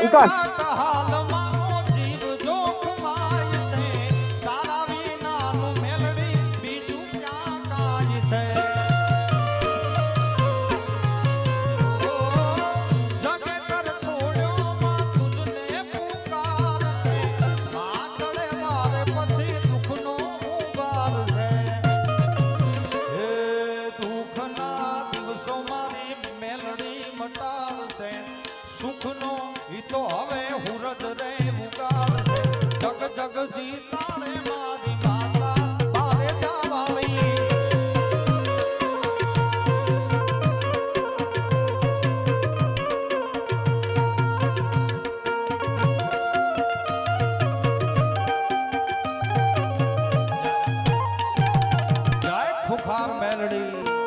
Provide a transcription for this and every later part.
વિકાસ સુખનો ઈ તો હવે હુરદ રે ઉગાડશે જગ જગ જીતાડે મારી માતા બારે જાવાળી જય ખુખાર મેલડી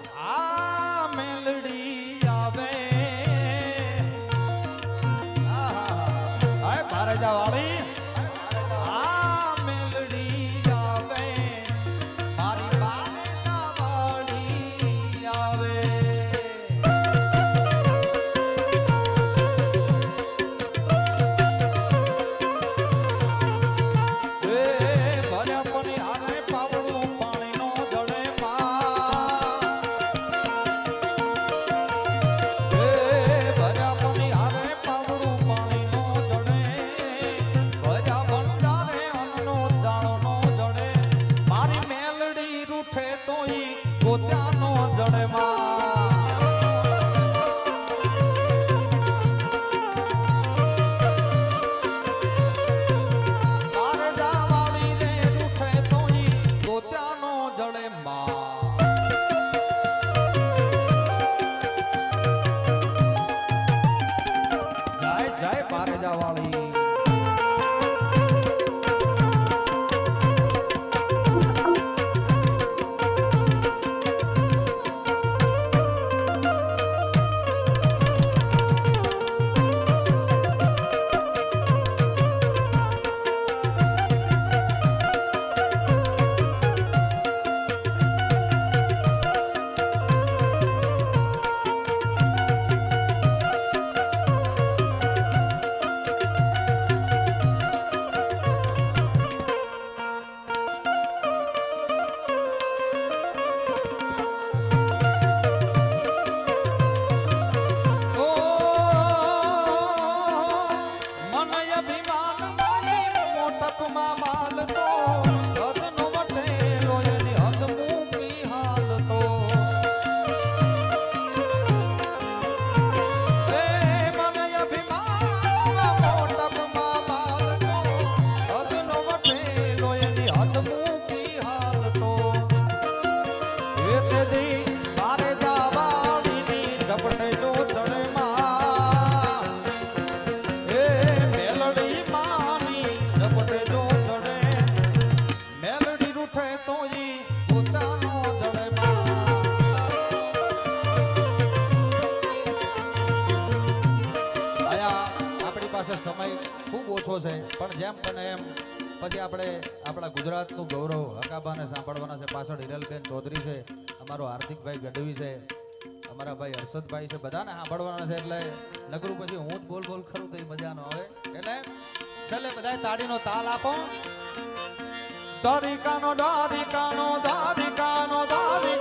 હા મેલડી આવે હાય બારેજા વાળી હા મેલડી આવે મારી બારેજા વાળી આવે એ ભર્યા પણ આરે પાવડું પાણી નો જડે સમય ખૂબ ઓછો છે પણ જેમ બને એમ પછી આપણે આપણા ગુજરાતનું ગૌરવ હકાબાને સાંભળવાના છે પાછળ હિરલબેન ચૌધરી છે અમારો હાર્દિકભાઈ ગઢવી છે અમારા ભાઈ હર્ષદભાઈ છે બધાને સાંભળવાના છે એટલે નગરું પછી હું જ બોલ કરું તો એ મજા ન આવે એટલે છેલ્લે બધા તાળીનો તાલ આપો દારિકાનો દારિકાનો દારિકાનો દારિકાનો